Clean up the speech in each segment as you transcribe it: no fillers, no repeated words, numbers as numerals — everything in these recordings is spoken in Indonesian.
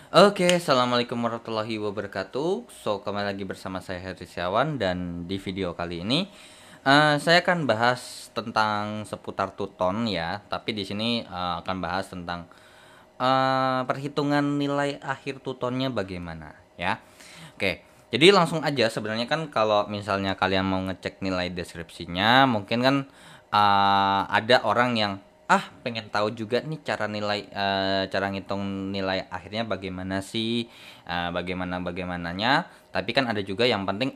Oke, assalamualaikum warahmatullahi wabarakatuh. Kembali lagi bersama saya Heri Setiawan dan di video kali ini saya akan bahas tentang seputar Tuton ya. Tapi di sini akan bahas tentang perhitungan nilai akhir Tutonnya bagaimana ya. Oke, jadi langsung aja sebenarnya kan kalau misalnya kalian mau ngecek nilai deskripsinya, mungkin kan ada orang yang pengen tahu juga nih cara ngitung nilai akhirnya bagaimana sih, bagaimananya. Tapi kan ada juga yang penting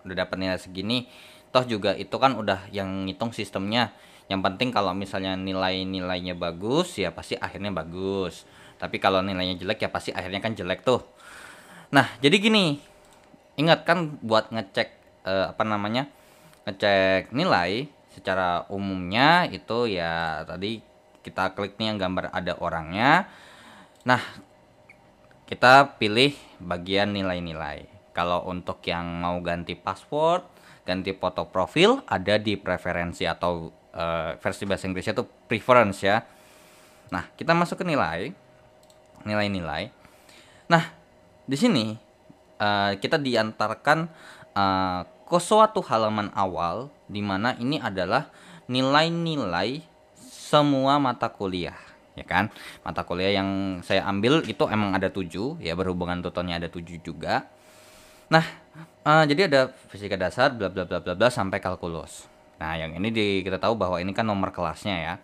udah dapat nilai segini, toh juga itu kan udah yang ngitung sistemnya. Yang penting kalau misalnya nilainya bagus ya pasti akhirnya bagus. Tapi kalau nilainya jelek ya pasti akhirnya kan jelek tuh. Nah, jadi gini, ingat kan buat ngecek ngecek nilai secara umumnya itu ya tadi kita klik nih yang gambar ada orangnya. Nah, kita pilih bagian nilai-nilai. Kalau untuk yang mau ganti password, ganti foto profil ada di preferensi atau versi bahasa Inggrisnya itu preference ya. Nah, kita masuk ke nilai-nilai. Nah, di sini kita diantarkan ke suatu halaman awal di mana ini adalah nilai-nilai semua mata kuliah, ya kan? Mata kuliah yang saya ambil itu emang ada 7 ya, berhubungan tutornya ada 7 juga. Nah, jadi ada fisika dasar bla bla bla bla bla sampai kalkulus. Nah, yang ini kita tahu bahwa ini kan nomor kelasnya ya.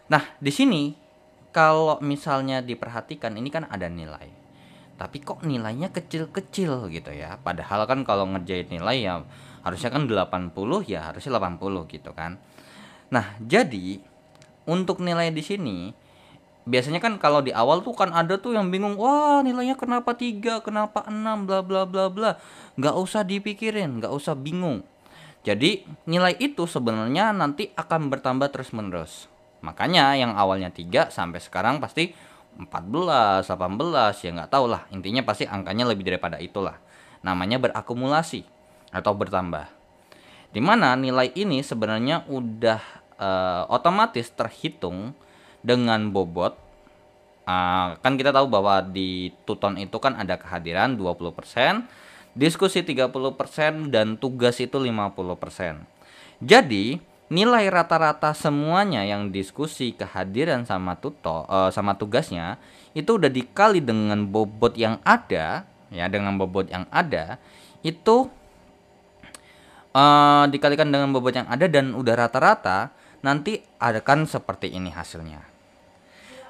Nah, di sini kalau misalnya diperhatikan ini kan ada nilai. Tapi kok nilainya kecil-kecil gitu ya. Padahal kan kalau ngerjain nilai ya harusnya kan 80 ya harusnya 80 gitu kan. Nah, jadi untuk nilai di sini biasanya kan kalau di awal tuh kan ada tuh yang bingung, wah nilainya kenapa 3 kenapa 6 bla bla bla bla. Nggak usah dipikirin, nggak usah bingung. Jadi nilai itu sebenarnya nanti akan bertambah terus-menerus. Makanya yang awalnya 3 sampai sekarang pasti 14, 18 ya nggak tahu lah. Intinya pasti angkanya lebih daripada itulah. Namanya berakumulasi atau bertambah. Dimana nilai ini sebenarnya udah otomatis terhitung dengan bobot. Kan kita tahu bahwa di tuton itu kan ada kehadiran 20%, diskusi 30%, dan tugas itu 50%. Jadi, nilai rata-rata semuanya yang diskusi, kehadiran sama tugasnya itu udah dikali dengan bobot yang ada, ya, dengan bobot yang ada itu dikalikan dengan bobot yang ada dan udah rata-rata, nanti akan seperti ini hasilnya.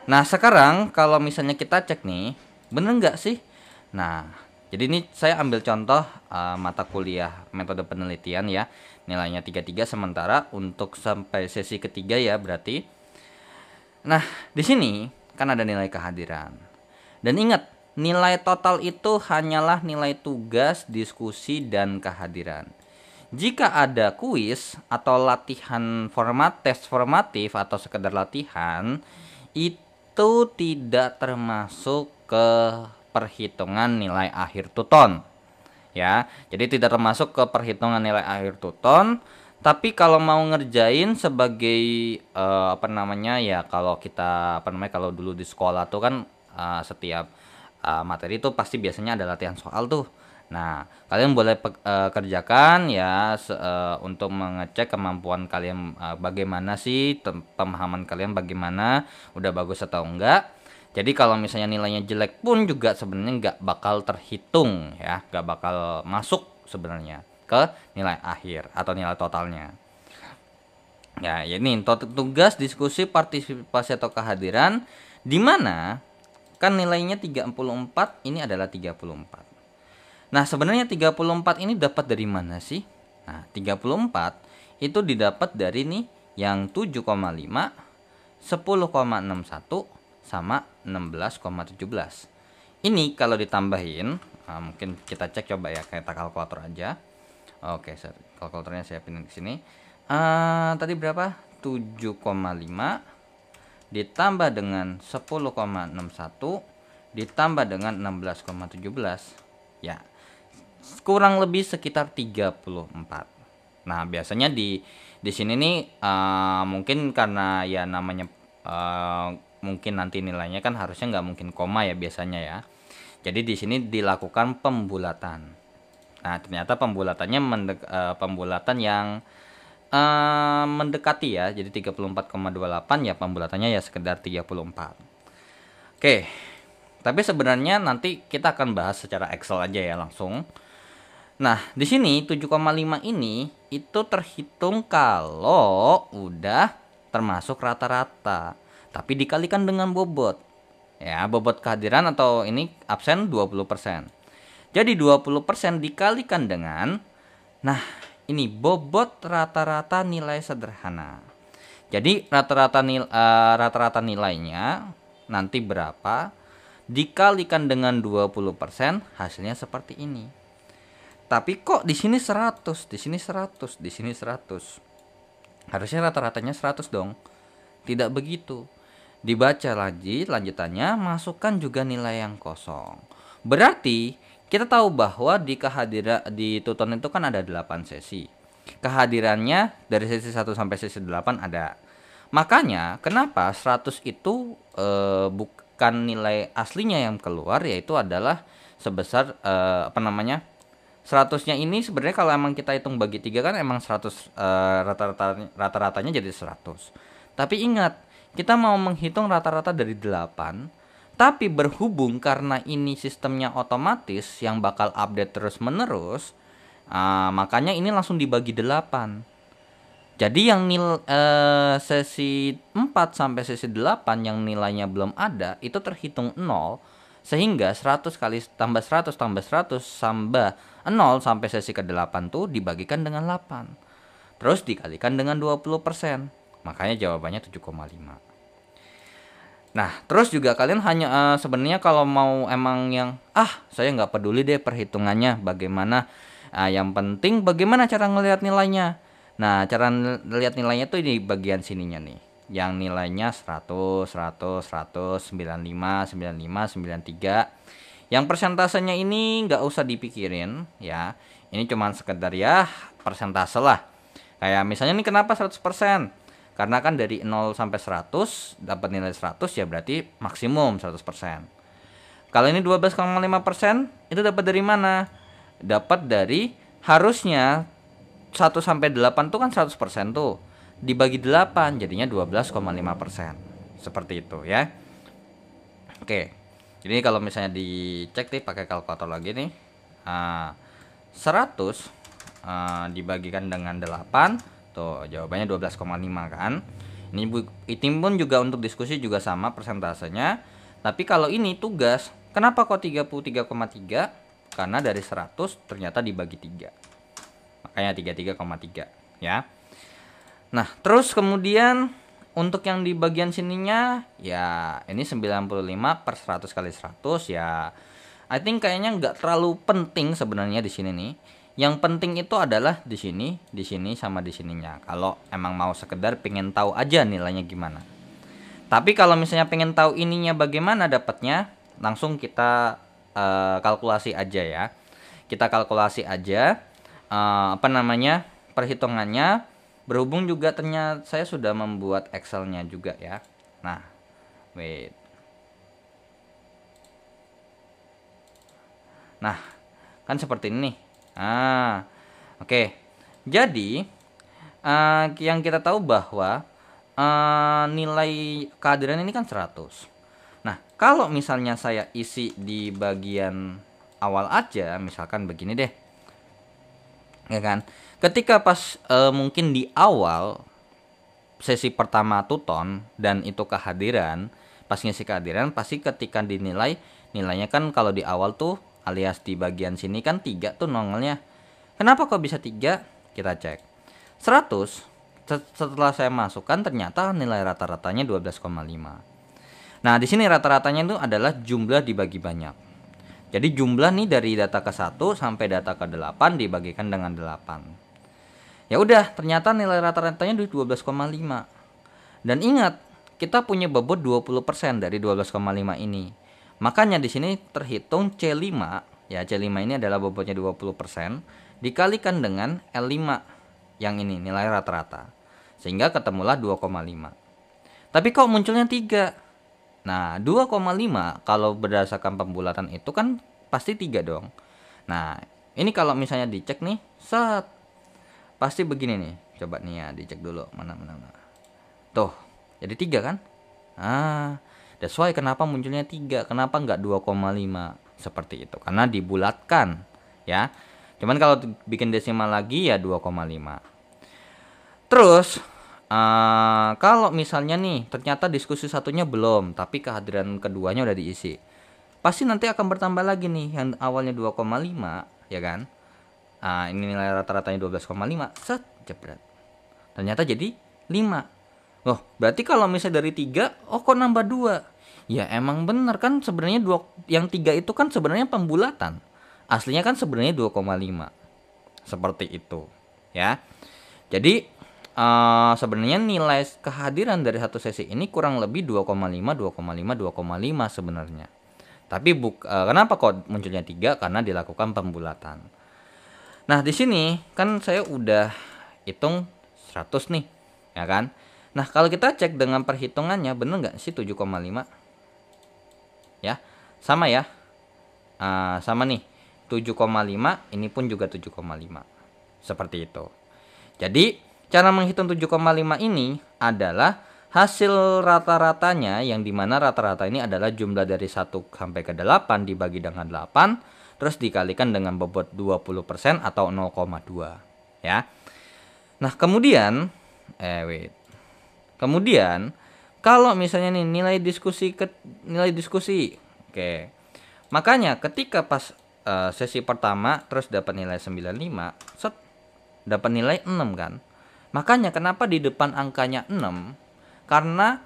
Nah, sekarang kalau misalnya kita cek nih, bener nggak sih? Nah, jadi ini saya ambil contoh mata kuliah metode penelitian ya. Nilainya 33 sementara untuk sampai sesi ketiga ya berarti. Nah, di sini kan ada nilai kehadiran. Dan ingat, nilai total itu hanyalah nilai tugas, diskusi, dan kehadiran. Jika ada kuis atau latihan tes formatif atau sekedar latihan, itu tidak termasuk ke perhitungan nilai akhir tuton. Ya, jadi tidak termasuk ke perhitungan nilai akhir tuton. Tapi kalau mau ngerjain sebagai ya kalau kita kalau dulu di sekolah tuh kan setiap materi itu pasti biasanya ada latihan soal tuh. Nah, kalian boleh kerjakan ya untuk mengecek kemampuan kalian bagaimana sih, pemahaman kalian bagaimana, udah bagus atau enggak. Jadi kalau misalnya nilainya jelek pun juga sebenarnya nggak bakal terhitung ya, nggak bakal masuk sebenarnya ke nilai akhir atau nilai totalnya. Ya, ini tugas, diskusi, partisipasi atau kehadiran di mana kan nilainya 34, ini adalah 34. Nah, sebenarnya 34 ini dapat dari mana sih? Nah, 34 itu didapat dari nih yang 7,5, 10,61 sama 16,17. Ini kalau ditambahin, mungkin kita cek coba ya, kayak kalkulator aja. Oke, kalkulatornya saya pindah ke sini. Tadi berapa? 7,5 ditambah dengan 10,61 ditambah dengan 16,17. Ya, kurang lebih sekitar 34. Nah, biasanya di sini nih mungkin karena ya namanya mungkin nanti nilainya kan harusnya nggak mungkin koma ya biasanya ya. Jadi di sini dilakukan pembulatan. Nah, ternyata pembulatan yang mendekati ya. Jadi 34,28 ya pembulatannya ya sekedar 34. Oke. Tapi sebenarnya nanti kita akan bahas secara Excel aja ya langsung. Nah, di sini 7,5 ini itu terhitung kalau udah termasuk rata-rata. Tapi dikalikan dengan bobot. Ya, bobot kehadiran atau ini absen 20%. Jadi 20% dikalikan dengan, nah ini bobot rata-rata nilai sederhana. Jadi rata-rata nilainya nanti berapa dikalikan dengan 20%, hasilnya seperti ini. Tapi kok di sini 100, di sini 100, di sini 100. Harusnya rata-ratanya 100 dong. Tidak begitu. Dibaca lagi lanjutannya, masukkan juga nilai yang kosong. Berarti kita tahu bahwa di tuton itu kan ada 8 sesi. Kehadirannya dari sesi 1 sampai sesi 8 ada. Makanya kenapa 100 itu bukan nilai aslinya yang keluar, yaitu adalah sebesar 100-nya ini sebenarnya kalau emang kita hitung bagi 3 kan emang 100 rata-ratanya jadi 100. Tapi ingat, kita mau menghitung rata-rata dari 8, tapi berhubung karena ini sistemnya otomatis yang bakal update terus-menerus, makanya ini langsung dibagi 8. Jadi yang sesi 4 sampai sesi 8 yang nilainya belum ada, itu terhitung 0, sehingga 100 kali tambah 100 tambah 100 tambah 0 sampai sesi ke-8 tuh dibagikan dengan 8. Terus dikalikan dengan 20%. Makanya jawabannya 7,5. Nah, terus juga kalian hanya sebenarnya kalau mau emang yang saya nggak peduli deh perhitungannya bagaimana, yang penting bagaimana cara ngelihat nilainya. Nah, cara lihat nilainya tuh di bagian sininya nih. Yang nilainya 100, 100, 100, 95, 95, 93. Yang persentasenya ini nggak usah dipikirin ya. Ini cuma sekedar ya persentase lah. Kayak misalnya nih kenapa 100%? Karena kan dari 0 sampai 100 dapat nilai 100 ya berarti maksimum 100%. Kalau ini 12,5% itu dapat dari mana? Dapat dari harusnya 1 sampai 8 tuh kan 100% tuh. Dibagi 8 jadinya 12,5%. Seperti itu ya. Oke. Jadi kalau misalnya dicek nih pakai kalkulator lagi nih. 100 dibagikan dengan 8. Tuh, jawabannya 12,5 kan. Ini pun juga untuk diskusi juga sama persentasenya. Tapi kalau ini tugas, kenapa kok 33,3? Karena dari 100 ternyata dibagi 3. Makanya 33,3 ya. Nah, terus kemudian untuk yang di bagian sininya ya ini 95 per 100 kali 100 ya. I think kayaknya nggak terlalu penting sebenarnya di sini nih. Yang penting itu adalah di sini, sama di sininya. Kalau emang mau sekedar pengen tahu aja nilainya gimana. Tapi kalau misalnya pengen tahu ininya bagaimana dapatnya, langsung kita kalkulasi aja ya. Kita kalkulasi aja perhitungannya. Berhubung juga ternyata saya sudah membuat Excelnya juga ya. Nah, wait. Nah, kan seperti ini nih. Oke. Jadi yang kita tahu bahwa nilai kehadiran ini kan 100. Nah, kalau misalnya saya isi di bagian awal aja, misalkan begini deh. Ya kan? Ketika pas mungkin di awal sesi pertama tuton dan itu kehadiran, pas ngisi kehadiran pasti ketika dinilai, nilainya kan kalau di awal tuh alias di bagian sini kan 3 tuh nongolnya. Kenapa kok bisa 3? Kita cek. 100 setelah saya masukkan ternyata nilai rata-ratanya 12,5. Nah, di sini rata-ratanya itu adalah jumlah dibagi banyak. Jadi jumlah nih dari data ke-1 sampai data ke-8 dibagikan dengan 8. Ya udah, ternyata nilai rata-ratanya 12,5. Dan ingat, kita punya bobot 20% dari 12,5 ini. Makanya di sini terhitung C5, ya C5 ini adalah bobotnya 20%, dikalikan dengan L5 yang ini, nilai rata-rata. Sehingga ketemulah 2,5. Tapi kok munculnya 3? Nah, 2,5 kalau berdasarkan pembulatan itu kan pasti 3 dong. Nah, ini kalau misalnya dicek nih, set, pasti begini nih. Coba nih ya, dicek dulu. Mana. Tuh, jadi 3 kan? Ah, that's why kenapa munculnya 3, kenapa nggak 2,5 seperti itu? Karena dibulatkan, ya. Cuman kalau bikin desimal lagi ya 2,5. Terus, kalau misalnya nih, ternyata diskusi satunya belum, tapi kehadiran keduanya udah diisi. Pasti nanti akan bertambah lagi nih, yang awalnya 2,5, ya kan? Ini nilai rata-ratanya 12,5, set, jebret. Ternyata jadi 5. Oh, berarti kalau misalnya dari 3, oh kok nambah 2? Ya emang bener kan sebenarnya yang 3 itu kan sebenarnya pembulatan. Aslinya kan sebenarnya 2,5. Seperti itu, ya. Jadi sebenarnya nilai kehadiran dari satu sesi ini kurang lebih 2,5 sebenarnya. Tapi kenapa kok munculnya 3? Karena dilakukan pembulatan. Nah, di sini kan saya udah hitung 100 nih, ya kan? Nah, kalau kita cek dengan perhitungannya, bener nggak sih 7,5? Ya, sama ya. Sama nih, 7,5, ini pun juga 7,5. Seperti itu. Jadi, cara menghitung 7,5 ini adalah hasil rata-ratanya, yang dimana rata-rata ini adalah jumlah dari 1 sampai ke 8 dibagi dengan 8, terus dikalikan dengan bobot 20% atau 0,2. Ya. Nah, kemudian, Kemudian, kalau misalnya nih nilai diskusi. Oke. Makanya ketika pas sesi pertama terus dapat nilai 95, set, dapat nilai 6 kan. Makanya kenapa di depan angkanya 6? Karena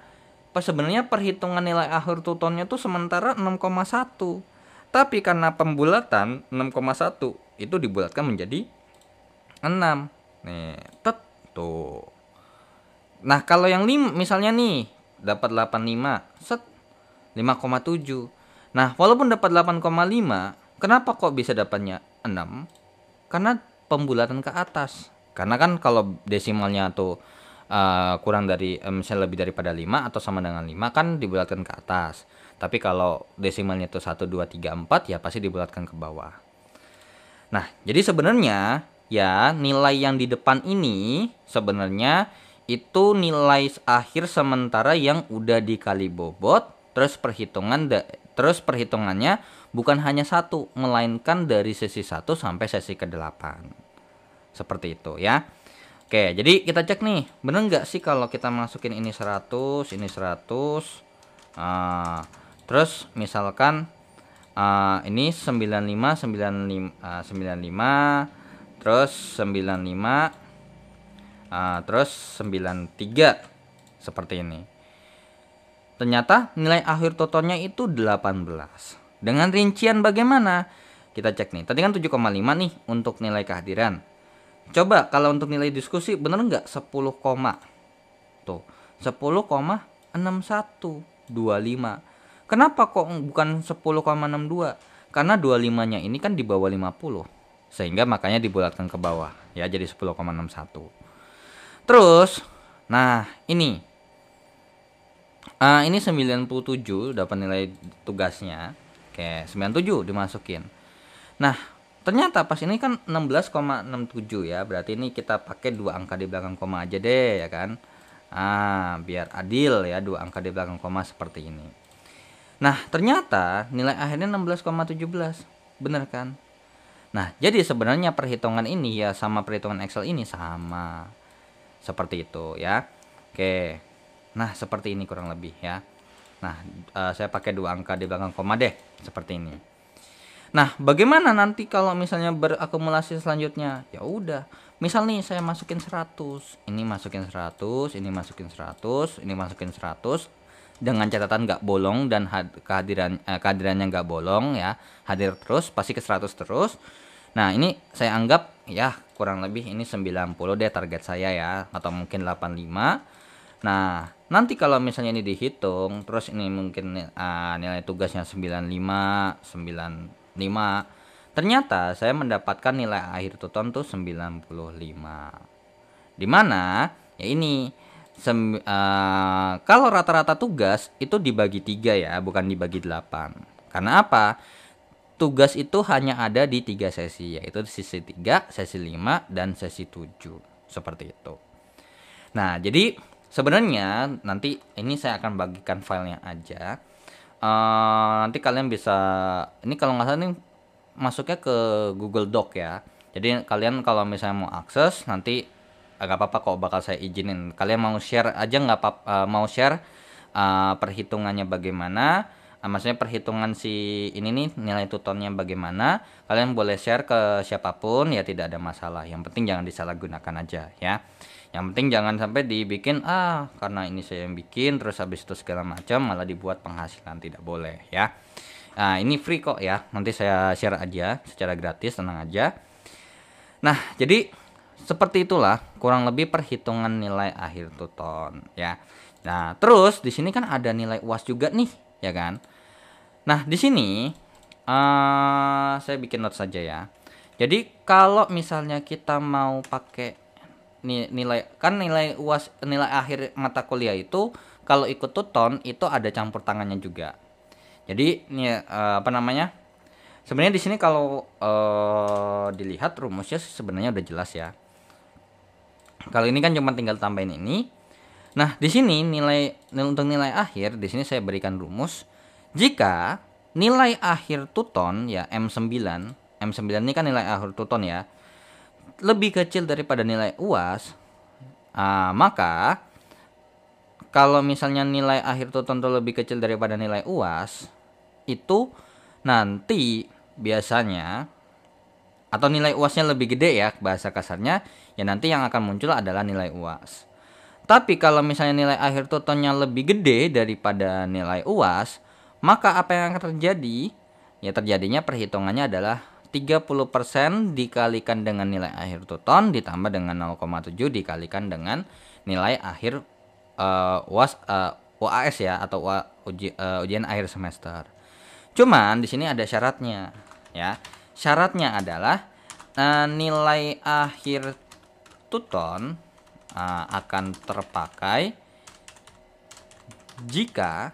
sebenarnya perhitungan nilai akhir tutonnya tuh sementara 6,1. Tapi karena pembulatan 6,1 itu dibulatkan menjadi 6. Nih, tuh. Nah, kalau yang 5 misalnya nih dapat 85, set, 5,7. Nah, walaupun dapat 8,5, kenapa kok bisa dapatnya 6? Karena pembulatan ke atas. Karena kan kalau desimalnya tuh kurang dari misalnya lebih daripada 5 atau sama dengan 5 kan dibulatkan ke atas. Tapi kalau desimalnya tuh 1 2 3 4 ya pasti dibulatkan ke bawah. Nah, jadi sebenarnya ya nilai yang di depan ini sebenarnya itu nilai akhir sementara yang udah dikali bobot, terus perhitungannya bukan hanya satu, melainkan dari sesi 1 sampai sesi ke-8. Seperti itu ya. Oke, jadi kita cek nih, bener nggak sih kalau kita masukin ini 100, ini 100, terus misalkan ini 95, 95, terus 95, terus 93, seperti ini. Ternyata nilai akhir totalnya itu 18. Dengan rincian bagaimana? Kita cek nih. Tadi kan 7,5 nih untuk nilai kehadiran. Coba kalau untuk nilai diskusi bener nggak 10, tuh 10,6125. Kenapa kok bukan 10,62? Karena 25-nya ini kan di bawah 50. Sehingga makanya dibulatkan ke bawah ya jadi 10,61. Terus, nah ini 97 dapat nilai tugasnya. Oke, 97 dimasukin. Nah, ternyata pas ini kan 16,67 ya. Berarti ini kita pakai 2 angka di belakang koma aja deh ya kan. Biar adil ya, 2 angka di belakang koma seperti ini. Nah, ternyata nilai akhirnya 16,17. Bener kan? Nah, jadi sebenarnya perhitungan ini ya sama perhitungan Excel ini sama. Seperti itu ya. Oke. Nah, seperti ini kurang lebih ya. Nah, saya pakai 2 angka di belakang koma deh, seperti ini. Nah, bagaimana nanti kalau misalnya berakumulasi selanjutnya? Ya udah. Misal nih saya masukin 100, ini masukin 100, ini masukin 100, ini masukin 100 dengan catatan nggak bolong dan kehadirannya nggak bolong ya. Hadir terus, pasti ke 100 terus. Nah, ini saya anggap ya kurang lebih ini 90 deh target saya ya, atau mungkin 85. Nah, nanti kalau misalnya ini dihitung, terus ini mungkin nilai tugasnya 95, 95. Ternyata saya mendapatkan nilai akhir tuton tuh 95. Dimana ya ini Kalau rata-rata tugas itu dibagi 3 ya, bukan dibagi 8. Karena apa? Tugas itu hanya ada di 3 sesi, yaitu sesi 3, sesi 5, dan sesi 7. Seperti itu. Nah, jadi sebenarnya nanti ini saya akan bagikan filenya aja. Nanti kalian bisa, ini kalau nggak salah nih masuknya ke Google Doc ya. Jadi kalian kalau misalnya mau akses nanti nggak apa-apa kok, bakal saya izinin. Kalian mau share aja nggak apa, mau share perhitungannya bagaimana, maksudnya perhitungan si ini nih nilai tutonnya bagaimana, kalian boleh share ke siapapun ya, tidak ada masalah. Yang penting jangan disalahgunakan aja ya. Yang penting jangan sampai dibikin karena ini saya yang bikin terus habis itu segala macam malah dibuat penghasilan, tidak boleh ya. Nah, ini free kok ya. Nanti saya share aja secara gratis, tenang aja. Nah, jadi seperti itulah kurang lebih perhitungan nilai akhir tuton ya. Nah, terus di sini kan ada nilai UAS juga nih, ya kan? Nah, di sini saya bikin note saja ya. Jadi kalau misalnya kita mau pakai nilai, kan nilai UAS, nilai akhir mata kuliah itu kalau ikut tuton itu ada campur tangannya juga. Jadi ini apa namanya? Sebenarnya di sini kalau dilihat rumusnya sebenarnya udah jelas ya. Kalau ini kan cuma tinggal tambahin ini. Nah, di sini untuk nilai akhir di sini saya berikan rumus. Jika nilai akhir tuton ya M9 ini kan nilai akhir tuton ya, lebih kecil daripada nilai UAS, maka kalau misalnya nilai akhir tuton itu lebih kecil daripada nilai UAS, itu nanti biasanya, atau nilai UASnya lebih gede ya bahasa kasarnya, ya nanti yang akan muncul adalah nilai UAS. Tapi kalau misalnya nilai akhir tutonnya lebih gede daripada nilai UAS, maka apa yang akan terjadi? Ya terjadinya perhitungannya adalah 30% dikalikan dengan nilai akhir tuton ditambah dengan 0,7 dikalikan dengan nilai akhir UAS, UAS ya, atau ujian akhir semester. Cuman di sini ada syaratnya ya. Syaratnya adalah nilai akhir tuton akan terpakai jika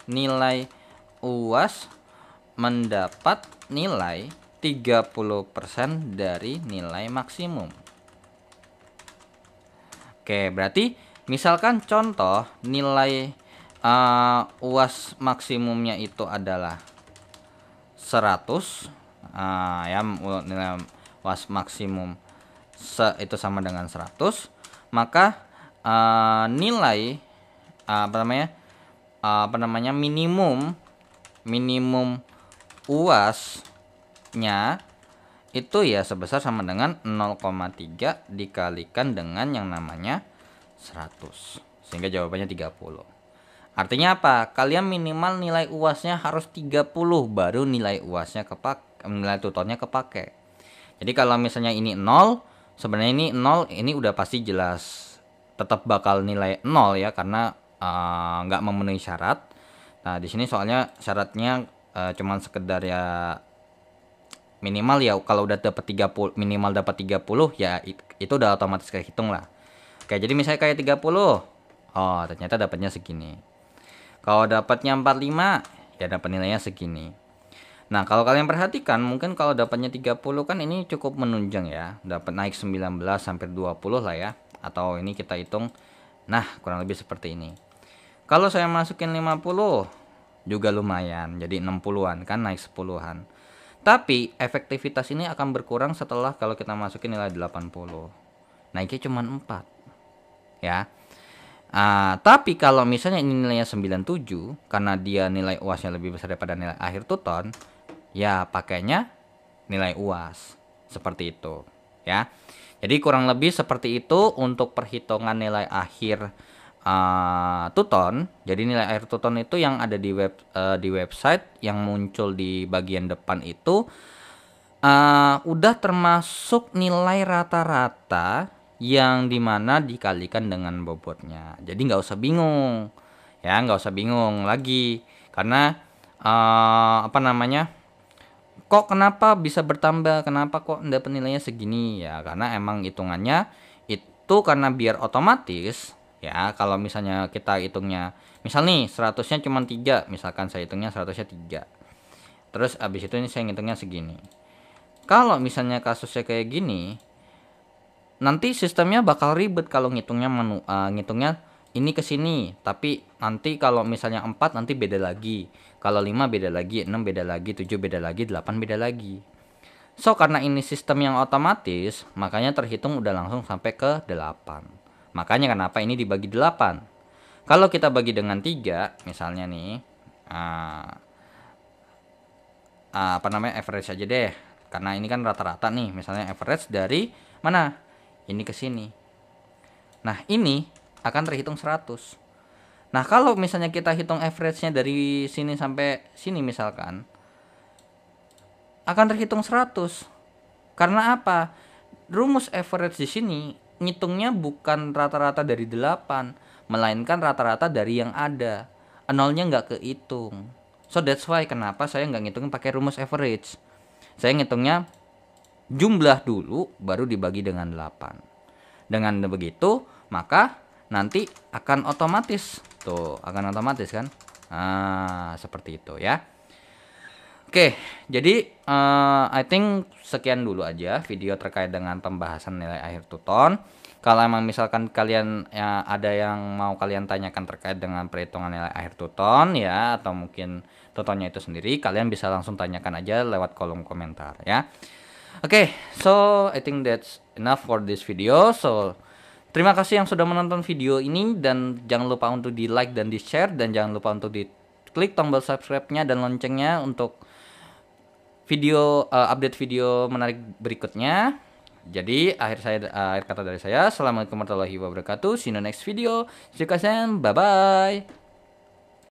nilai UAS mendapat nilai 30% dari nilai maksimum. Oke, berarti misalkan contoh nilai UAS maksimumnya itu adalah 100, ya nilai UAS maksimum itu sama dengan 100, maka nilai minimum UAS-nya itu ya sebesar sama dengan 0,3 dikalikan dengan yang namanya 100, sehingga jawabannya 30. Artinya apa? Kalian minimal nilai UASnya harus 30 baru nilai UASnya nilai tutornya kepake. Jadi kalau misalnya ini 0, sebenarnya ini 0, ini udah pasti jelas tetap bakal nilai 0 ya, karena nggak memenuhi syarat. Nah, di sini soalnya syaratnya cuman sekedar ya minimal ya, kalau udah dapat 30, minimal dapat 30 ya itu udah otomatis kehitung lah. Oke, jadi misalnya kayak 30. Oh, ternyata dapatnya segini. Kalau dapatnya 45, ya dapat nilainya segini. Nah, kalau kalian perhatikan, mungkin kalau dapatnya 30 kan ini cukup menunjang ya. Dapat naik 19 sampai 20 lah ya. Atau ini kita hitung. Nah, kurang lebih seperti ini. Kalau saya masukin 50, juga lumayan. Jadi 60-an kan, naik 10-an. Tapi efektivitas ini akan berkurang setelah kalau kita masukin nilai 80. Naiknya cuma 4. Ya. Tapi kalau misalnya ini nilainya 97, karena dia nilai UASnya lebih besar daripada nilai akhir tuton, ya pakainya nilai UAS. Seperti itu ya. Jadi kurang lebih seperti itu untuk perhitungan nilai akhir tuton. Jadi nilai akhir tuton itu yang ada di website yang muncul di bagian depan itu udah termasuk nilai rata-rata yang dimana dikalikan dengan bobotnya. Jadi nggak usah bingung ya, nggak usah bingung lagi karena kok kenapa bisa bertambah, kenapa kok dapat nilainya segini ya, karena emang hitungannya itu karena biar otomatis Ya, kalau misalnya kita hitungnya, misal nih 100-nya cuma 3, misalkan saya hitungnya 100-nya 3. Terus abis itu ini saya ngitungnya segini. Kalau misalnya kasusnya kayak gini, nanti sistemnya bakal ribet kalau ngitungnya ini ke sini, tapi nanti kalau misalnya 4 nanti beda lagi. Kalau 5 beda lagi, 6 beda lagi, 7 beda lagi, 8 beda lagi. So, karena ini sistem yang otomatis, makanya terhitung udah langsung sampai ke 8. Makanya kenapa ini dibagi 8. Kalau kita bagi dengan 3, misalnya nih, apa namanya, average aja deh. Karena ini kan rata-rata nih, misalnya average dari mana? Ini ke sini. Nah, ini akan terhitung 100. Nah, kalau misalnya kita hitung average-nya dari sini sampai sini misalkan, akan terhitung 100. Karena apa? Rumus average di sini ngitungnya bukan rata-rata dari 8, melainkan rata-rata dari yang ada. Nolnya nggak kehitung. So that's why kenapa saya nggak ngitungin pakai rumus average. Saya ngitungnya jumlah dulu baru dibagi dengan 8. Dengan begitu, maka nanti akan otomatis. Tuh, akan otomatis kan? Nah, seperti itu ya. Oke, jadi I think sekian dulu aja video terkait dengan pembahasan nilai akhir tuton. Kalau emang misalkan kalian ya, ada yang mau kalian tanyakan terkait dengan perhitungan nilai akhir tuton ya, atau mungkin tutonnya itu sendiri, kalian bisa langsung tanyakan aja lewat kolom komentar ya. Oke, so I think that's enough for this video. So terima kasih yang sudah menonton video ini, dan jangan lupa untuk di like dan di share, dan jangan lupa untuk di klik tombol subscribe-nya dan loncengnya untuk update video menarik berikutnya. Jadi akhir kata dari saya, assalamualaikum warahmatullahi wabarakatuh. See you in the next video. See you guys and bye bye.